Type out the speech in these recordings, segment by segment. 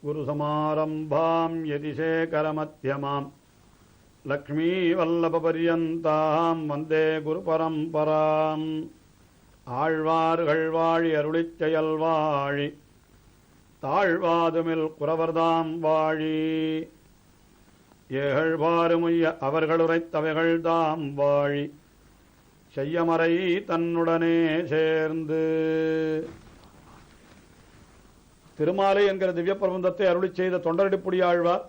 अस्मद्गुरुसमारम्भां यतिशेखरमध्यमां लक्ष्मीवल्लभपर्यन्तां वन्दे गुरुपरम्पराम् ஆழ்வார்கள் வாழி அருளிச் செயல் வாழி தாழ்வாதுமில் குறவர்தாம் வாழி ஏகழ்வாறுமுய்ய அவர்களுரைத்தவைகள் தாம் வாழி செய்யமறை தன்னுடனே சேர்ந்து. திருமாலை என்கிற திவ்ய பிரபந்தத்தை அருளிச் செய்த தொண்டரடிப்புடி ஆழ்வார்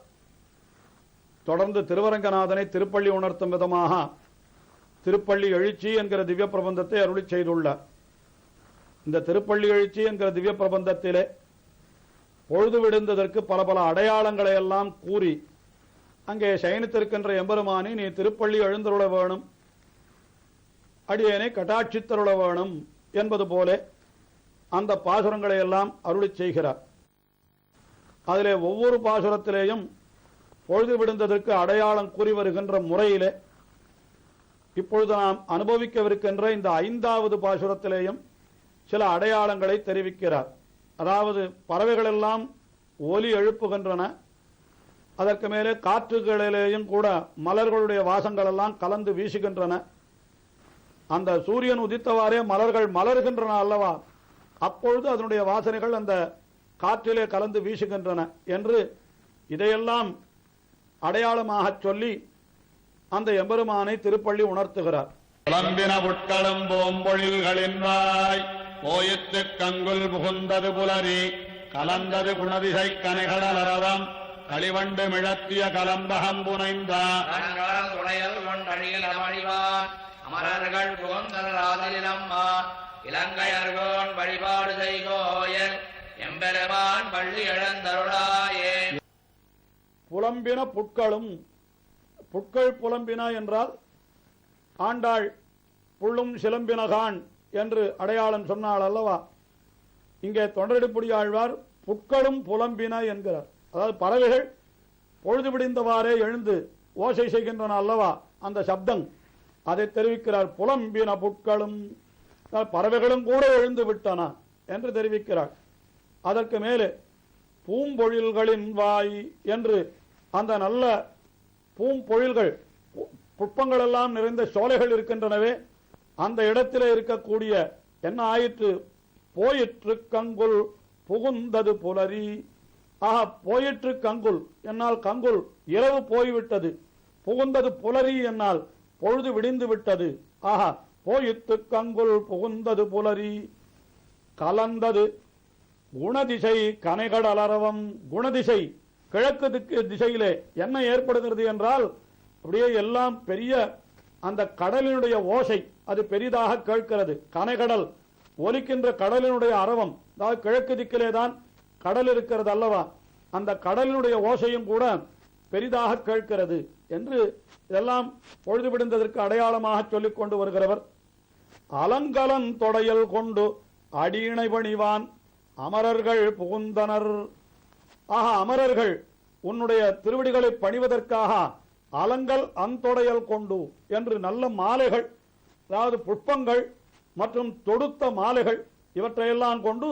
தொடர்ந்து திருவரங்கநாதனை திருப்பள்ளி உணர்த்தும் விதமாக திருப்பள்ளி எழுச்சி என்கிற திவ்ய பிரபந்தத்தை அருளிச் செய்துள்ளார். இந்த திருப்பள்ளி எழுச்சி என்கிற திவ்ய பிரபந்தத்திலே பொழுது விடுந்ததற்கு பல பல அடையாளங்களை எல்லாம் கூறி அங்கே சயனித்திருக்கின்ற எம்பெருமானி நீ திருப்பள்ளி எழுந்தருள வேணும், அடியேனை கட்டாட்சித்தருள வேணும் என்பது போல அந்த பாசுரங்களை எல்லாம் அருளிச் செய்கிறார். அதிலே ஒவ்வொரு பாசுரத்திலேயும் பொழுது விடுந்ததற்கு அடையாளம் கூறி வருகின்ற முறையிலே இப்பொழுது நாம் அனுபவிக்கவிருக்கின்ற இந்த 5வது பாசுரத்திலேயும் சில அடையாளங்களை தெரிவிக்கிறார். அதாவது பறவைகள் எல்லாம் ஒலி எழுப்புகின்றன, அதற்கு மேலே காற்றுகளிலேயும் கூட மலர்களுடைய வாசங்கள் எல்லாம் கலந்து வீசுகின்றன. அந்த சூரியன் உதித்தவாறே மலர்கள் மலர்கின்றன அல்லவா, அப்பொழுது அதனுடைய வாசனைகள் அந்த காற்றிலே கலந்து வீசுகின்றன என்று இதையெல்லாம் அடையாளமாக சொல்லி அந்த எம்பெருமானை திருப்பள்ளி உணர்த்துகிறார். புலம்பின புட்களும் போம்பொழில்களின் வாய் போயிற்று கங்குல் புகுந்தது புலரி கலந்தது குணதிசை கனைகடலரவம் களிவண்டு மிழத்திய கலம்பகம் புனைந்தார் அமரர்கள் புகுந்தராதிலம்மா இலங்கையர்கோன் வழிபாடு செய்கோயல் எம்பெருமான் பள்ளி எழுந்தருளாயே. புலம்பின புட்களும், புட்கள் புலம்பின என்றால் ஆண்டாள் புள்ளும் சிலம்பினகான் என்று அடையாளம் சொன்னாள் அல்லவா. இங்கே தொண்டரடிப்புடி ஆழ்வார் புட்களும் புலம்பின என்கிறார். அதாவது பறவைகள் பொழுது விடிந்தவாறே எழுந்து ஓசை செய்கின்றன அல்லவா, அந்த சப்தம் அதை தெரிவிக்கிறார். புலம்பின புட்களும், பறவைகளும் கூட எழுந்து விட்டன என்று தெரிவிக்கிறார். அதற்கு மேலே பூம்பொழில்களின் வாய் என்று அந்த நல்ல பூம்பொழில்கள் புஷ்பங்கள் எல்லாம் நிறைந்த சோலைகள் இருக்கின்றனவே, அந்த இடத்திலே இருக்கக்கூடிய என்ன ஆயிற்று, போயிற்று கங்குல் புகுந்தது புலரி. ஆக போயிற்று கங்குல் என்னால் கங்குல் இரவு போய்விட்டது, புகுந்தது புலரி என்னால் பொழுது விடிந்து விட்டது. ஆக போயிற்று கங்குல் புகுந்தது புலரி கலந்தது குணதிசை கனைகடலரவம். குணதிசை கிழக்கு திசையிலே என்ன ஏற்படுகிறது என்றால் அப்படியே எல்லாம் பெரிய அந்த கடலினுடைய ஓசை அது பெரிதாக கேட்கிறது. கனைகடல் ஒலிக்கின்ற கடலினுடைய அரவம், அதாவது கிழக்கு திக்கிலே தான் கடல் இருக்கிறது அல்லவா, அந்த கடலினுடைய ஓசையும் கூட பெரிதாக கேட்கிறது என்று இதெல்லாம் பொழுது விடுந்ததற்கு அடையாளமாக சொல்லிக் கொண்டு வருகிறவர். அலங்கலன் தொடையல் கொண்டு அடியினை பணிவான் அமரர்கள் புகுந்தனர். ஆக அமரர்கள் உன்னுடைய திருவடிகளை பணிவதற்காக அலங்கல் அந்தொடையல் கொண்டு என்று நல்ல மாலைகள், அதாவது புஷ்பங்கள் மற்றும் தொடுத்த மாலைகள் இவற்றையெல்லாம் கொண்டு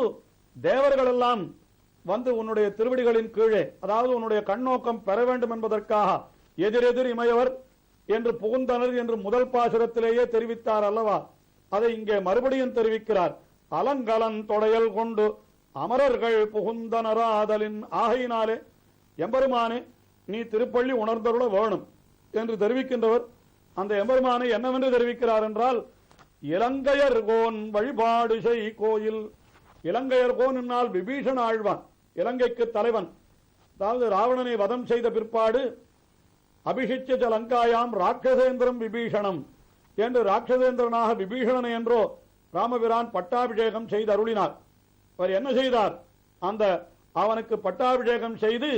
தேவர்கள் எல்லாம் வந்து உன்னுடைய திருவடிகளின் கீழே, அதாவது உன்னுடைய கண்ணோக்கம் பெற வேண்டும் என்பதற்காக எதிரெதிர் இமையவர் என்று புகுந்தனர் என்று முதல் பாசுரத்திலேயே தெரிவித்தார் அல்லவா, அதை இங்கே மறுபடியும் தெரிவிக்கிறார். அலங்கலன் தொடையல் கொண்டு அமரர்கள் புகுந்தனராதலின். ஆகையினாலே எம்பெருமானே நீ திருப்பள்ளி உணர்ந்தருள வேணும் என்று தெரிவிக்கின்றவர் அந்த எம்பெருமானை என்னவென்று தெரிவிக்கிறார் என்றால், இலங்கையர்கோன் வழிபாடு செய் கோயில். இலங்கையர்கோன் என்னால் விபீஷண ஆழ்வான், இலங்கைக்கு தலைவன். அதாவது ராவணனை வதம் செய்த பிற்பாடு அபிஷிச்ச லங்காயாம் ராட்சசேந்திரம் விபீஷணம் என்று ராட்சசேந்திரனாக விபீஷணன் என்றோ ராமபிரான் பட்டாபிஷேகம் செய்து அருளினார். அவர் என்ன செய்தார், அந்த அவனுக்கு பட்டாபிஷேகம் செய்து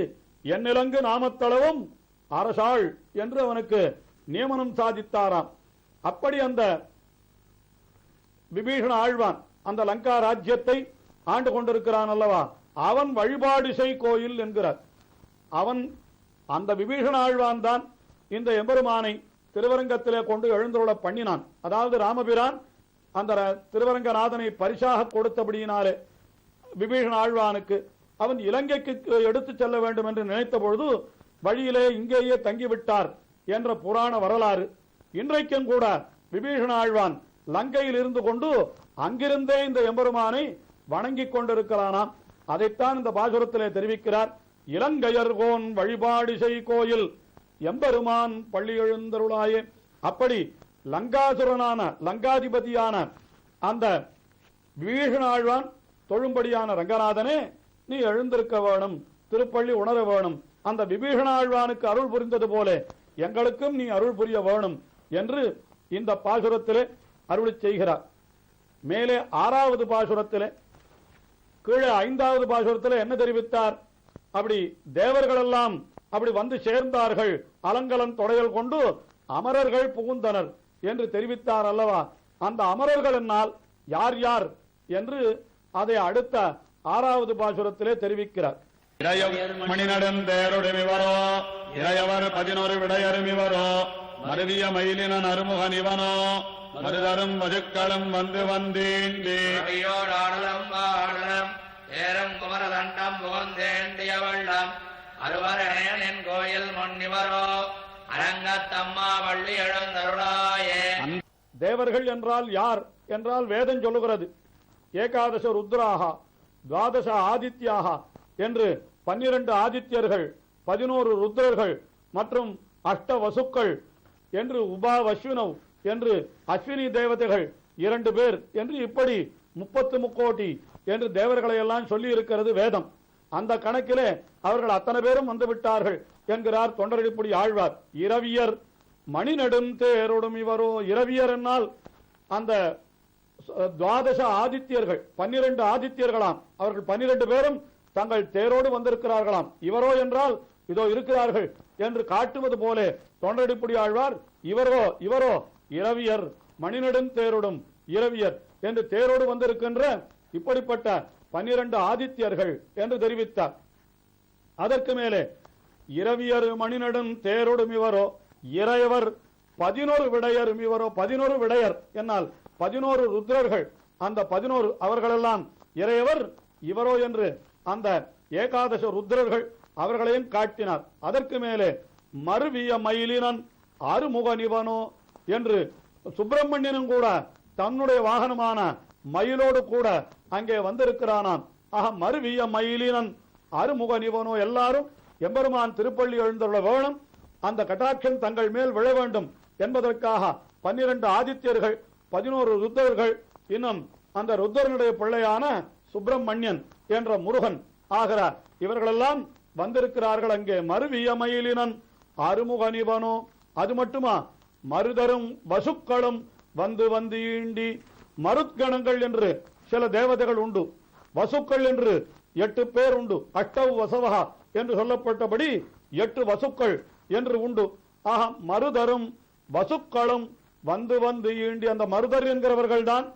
என்னிலங்கு நாமத்தளவும் அரசாள் என்று அவனுக்கு நியமனம் சாதித்தாராம். அப்படி அந்த விபீஷண ஆழ்வான் அந்த லங்கா ராஜ்யத்தை ஆண்டு கொண்டிருக்கிறான் அல்லவா, அவன் வழிபாடு செய் கோயில் என்கிறார். அவன் அந்த விபீஷண ஆழ்வான் தான் இந்த எம்பெருமானை திருவரங்கத்திலே கொண்டு எழுந்துள்ள பண்ணினான். அதாவது ராமபிரான் அந்த திருவரங்கநாதனை பரிசாக கொடுத்தபடியினாலே விபீஷண ஆழ்வானுக்கு அவன் இலங்கைக்கு எடுத்துச் செல்ல வேண்டும் என்று நினைத்த பொழுது வழியிலே இங்கேயே தங்கிவிட்டார் என்ற புராண வரலாறு. இன்றைக்கும் கூட விபீஷண ஆழ்வான் லங்கையில் இருந்து கொண்டு அங்கிருந்தே இந்த எம்பெருமானை வணங்கிக் கொண்டிருக்கிறானாம். அதைத்தான் இந்த பாசுரத்திலே தெரிவிக்கிறார். இலங்கையர்கோன் வழிபாடு செய் கோயில் எம்பெருமான் பள்ளி எழுந்தருளாயே. அப்படி லங்காசுரனான லங்காதிபதியான அந்த விபீஷண ஆழ்வான் தொழும்படியான ரங்கநாதனே, நீ எழுந்திருக்க வேணும், திருப்பள்ளி உணர வேணும். அந்த விபீஷண ஆழ்வானுக்கு அருள் புரிந்தது போல எங்களுக்கும் நீ அருள் புரிய வேணும் என்று இந்த பாசுரத்திலே அருளி செய்கிறார். மேலே 6வது பாசுரத்திலே, கீழே 5வது பாசுரத்திலே என்ன தெரிவித்தார்? அப்படி தேவர்கள் எல்லாம் அப்படி வந்து சேர்ந்தார்கள், அலங்கலன் தொடையல் கொண்டு அமரர்கள் புகுந்தனர் என்று தெரிவித்தார் அல்லவா? அந்த அமரர்கள் என்னால் யார் யார் என்று அதை அடுத்த 6வது பாசுரத்திலே தெரிவிக்கிறார். மணிநடந்தேருடைமிவரோ இறையவர் 11 விடையருமிவரோ மருவிய மயிலினன் அருமுகன் இவனோ மருதரும் வசுக்களும் வந்து வந்தீண்டோடாடலம் பாடலம் ஏரம் குமரதண்டம் புகந்தேண்டிய வெள்ளம் அருவரணையனின் கோயில் முன்னிவரோ அரங்கத்தம்மா வள்ளி எழுந்தருளாயே. தேவர்கள் என்றால் யார் என்றால் வேதம் சொல்லுகிறது. ஏகாதச ருத்ராகா துவாதச ஆதித்யாகா என்று 12 ஆதித்யர்கள், 11 ருத்ரர்கள் மற்றும் அஷ்ட வசுக்கள் என்று உபாவஸ்வினவ் என்று அஸ்வினி தேவதைகள் 2 பேர் என்று இப்படி 33 கோடி என்று தேவர்களை எல்லாம் சொல்லி இருக்கிறது வேதம். அந்த கணக்கிலே அவர்கள் அத்தனை பேரும் வந்து விட்டார்கள் என்கிறார் தொண்டரடிப்புடி ஆழ்வார். இரவியர் மணிநெடும் தேரோடும் இவரோ. இரவியர் என்னால் அந்த துவாதச ஆதித்யர்கள் 12 ஆதித்யர்களாம். அவர்கள் 12 பேரும் தங்கள் தேரோடு வந்திருக்கிறார்களாம். இவரோ என்றால் இதோ இருக்கிறார்கள் என்று காட்டுவது போல தொண்டரடிப்புடி ஆழ்வார் இவரோ இவரோ இரவியர் மணிநெடும் தேரோடும் இரவியர் என்று தேரோடு வந்திருக்கின்ற இப்படிப்பட்ட 12 ஆதித்யர்கள் என்று தெரிவித்தார். அதற்கு மேலே இரவியர் மணிநெடும் தேரோடும் இவரோ இறையவர் 11 விடையரும் இவரோ. 11 விடையர் என்னால் 11 ருத்ரர்கள். அந்த 11 அவர்களெல்லாம் இறையவர் இவரோ என்று அந்த ஏகாதச ருத்ரர்கள் அவர்களையும் காட்டினார். அதற்கு மேலே மருவிய மயிலினன் அருமுகனிவனோ என்று சுப்பிரமணியனும் கூட தன்னுடைய வாகனமான மயிலோடு கூட அங்கே வந்திருக்கிறானாம். ஆக மருவிய மயிலினன் அருமுகனிவனோ. எல்லாரும் எம்பெருமான் திருப்பள்ளி எழுந்துள்ள வேணும், அந்த கட்டாட்சம் தங்கள் மேல் விழ வேண்டும் என்பதற்காக 12 ஆதித்யர்கள், 11 ருத்ரர்கள், இன்னும் அந்த ருத்ரனுடைய பிள்ளையான சுப்பிரமணியன் என்ற முருகன் ஆகிறார். இவர்களெல்லாம் வந்திருக்கிறார்கள் அங்கே. மருவிய மயிலினன் அருமுகனிவனோ. அது மட்டுமா, மருதரும் வசுக்களும் வந்து வந்து ஈண்டி. மருத்கணங்கள் என்று சில தேவதைகள் உண்டு, வசுக்கள் என்று 8 பேர் உண்டு. அஷ்டவ் வசவகா என்று சொல்லப்பட்டபடி 8 வசுக்கள் என்று உண்டு. ஆக மருதரும் வசுக்களும் வந்து வந்து ஈண்டி. அந்த மருதர் என்கிறவர்கள் தான்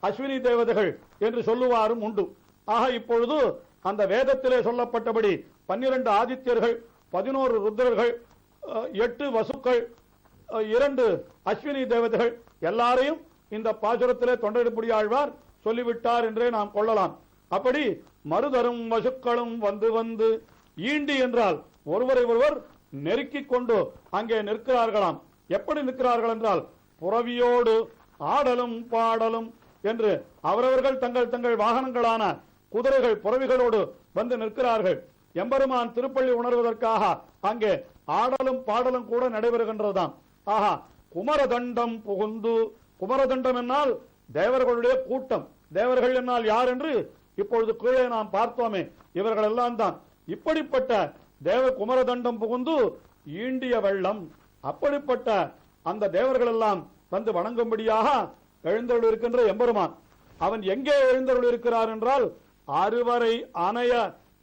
அஸ்வினி தேவதைகள் என்று சொல்லுவாரும் உண்டு. ஆக இப்பொழுது அந்த வேதத்திலே சொல்லப்பட்டபடி 12 ஆதித்யர்கள், 11 ருத்ரர்கள், 8 வசுக்கள், 2 அஸ்வினி தேவதைகள் எல்லாரையும் இந்த பாசுரத்திலே தொண்டரடிப்புடி ஆழ்வார் சொல்லிவிட்டார் என்றே நாம் கொள்ளலாம். அப்படி மருதரும் வசுக்களும் வந்து வந்து ஈண்டி என்றால் ஒருவரை ஒருவர் நெருக்கிக் கொண்டு அங்கே நிற்கிறார்களாம். எப்படி நிற்கிறார்கள் என்றால் புறவியோடு ஆடலும் பாடலும் என்று அவரவர்கள் தங்கள் தங்கள் வாகனங்களான குதிரைகள் புறவிகளோடு வந்து நிற்கிறார்கள். எம்பெருமான் திருப்பள்ளி உணர்வதற்காக அங்கே ஆடலும் பாடலும் கூட நடைபெறுகின்றதுதான். ஆஹா, குமரதண்டம் புகுந்து. குமரதண்டம் என்னால் தேவர்களுடைய கூட்டம். தேவர்கள் என்னால் யார் என்று இப்பொழுது கீழே நாம் பார்த்தோமே, இவர்கள் எல்லாம் தான். இப்படிப்பட்ட தேவ குமரதண்டம் புகுந்து ஈண்டிய வெள்ளம். அப்படிப்பட்ட அந்த தேவர்கள் எல்லாம் வந்து வணங்கும்படியாக எழுந்தருள் இருக்கின்ற எம்பெருமான். அவன் எங்கே எழுந்தருள் இருக்கிறார் என்றால் அறுவரை அணைய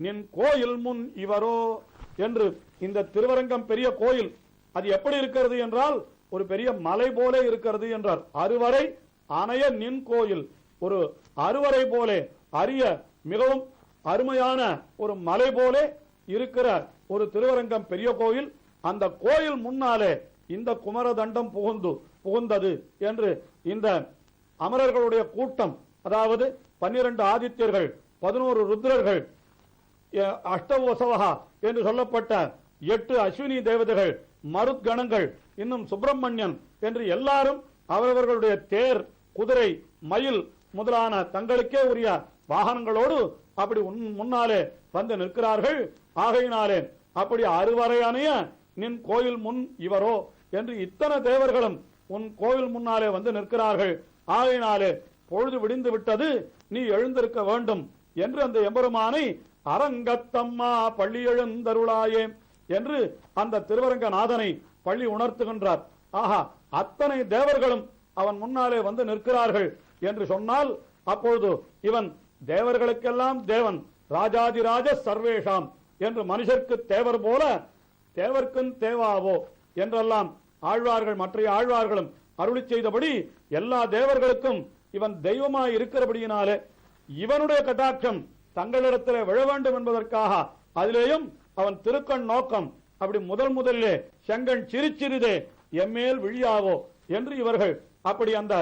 நின் கோயில் முன் இவரோ என்று. இந்த திருவரங்கம் பெரிய கோயில், அது எப்படி இருக்கிறது என்றால் ஒரு பெரிய மலை போல இருக்கிறது என்றார். அறுவரை அணைய நின் கோயில், ஒரு அறுவரை போல அரிய மிகவும் அருமையான ஒரு மலை போல இருக்கிற ஒரு திருவரங்கம் பெரிய கோயில். அந்த கோயில் முன்னாலே இந்த குமரதண்டம் புகுந்தது என்று இந்த அமரர்களுடைய கூட்டம், அதாவது 12 ஆதித்யர்கள், 11 ருத்ரர்கள், அஷ்டவசவா என்று சொல்லப்பட்ட 8 அஸ்வினி தேவதைகள், மருத்கணங்கள், இன்னும் சுப்பிரமணியன் என்று எல்லாரும் அவரவர்களுடைய தேர், குதிரை, மயில் முதலான தங்களுக்கே உரிய வாகனங்களோடு அப்படி முன்னாலே வந்து நிற்கிறார்கள். ஆகையினாலே அப்படி அறுவரை அணைய நின் கோயில் முன் இவரோ என்று இத்தனை தேவர்களும் உன் கோவில் முன்னாலே வந்து நிற்கிறார்கள். ஆகையினாலே பொழுது விடிந்து விட்டது, நீ எழுந்திருக்க வேண்டும் என்று அந்த எம்பெருமானை அரங்கத்தம்மா பள்ளி எழுந்தருளாயே என்று அந்த திருவரங்கநாதனை பள்ளி உணர்த்துகின்றார். ஆஹா, அத்தனை தேவர்களும் அவன் முன்னாலே வந்து நிற்கிறார்கள் என்று சொன்னால் அப்பொழுது இவன் தேவர்களுக்கெல்லாம் தேவன், ராஜாதிராஜ சர்வேஷாம் என்று மனுஷருக்கு தேவர் போல தேவர்க்கும் தேவாவோ என்றெல்லாம் ஆழ்வார்கள் மற்ற ஆழ்வார்களும் அருளி செய்தபடி எல்லா தேவர்களுக்கும் இவன் தெய்வமாய் இருக்கிறபடியினாலே இவனுடைய கட்டாட்சம் தங்களிடத்திலே விழ வேண்டும் என்பதற்காக அதிலேயும் அவன் திருக்கண் நோக்கம் அப்படி முதலிலே செங்கண் சிறிதே எம்மேல் விழியாவோ என்று இவர்கள் அப்படி அந்த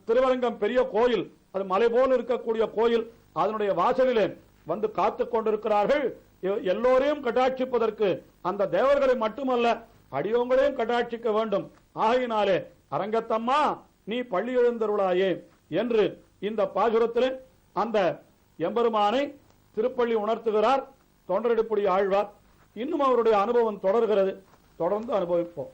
திருவரங்கம் பெரிய கோயில், அது மலை போல் இருக்கக்கூடிய கோயில், அதனுடைய வாசலிலே வந்து காத்து கொண்டிருக்கிறார்கள். எல்லோரையும் கட்டாட்சிப்பதற்கு அந்த தேவர்களை மட்டுமல்ல அடியோங்களையும் கட்டாட்சிக்க வேண்டும். ஆகையினாலே அரங்கத்தம்மா நீ பள்ளி எழுந்தருளாயே என்று இந்த பாசுரத்திலே அந்த எம்பெருமானை திருப்பள்ளி உணர்த்துகிறார் தொண்டரெடுப்புடி ஆழ்வார். இன்னும் அவருடைய அனுபவம் தொடர்கிறது. தொடர்ந்து அனுபவிப்போம்.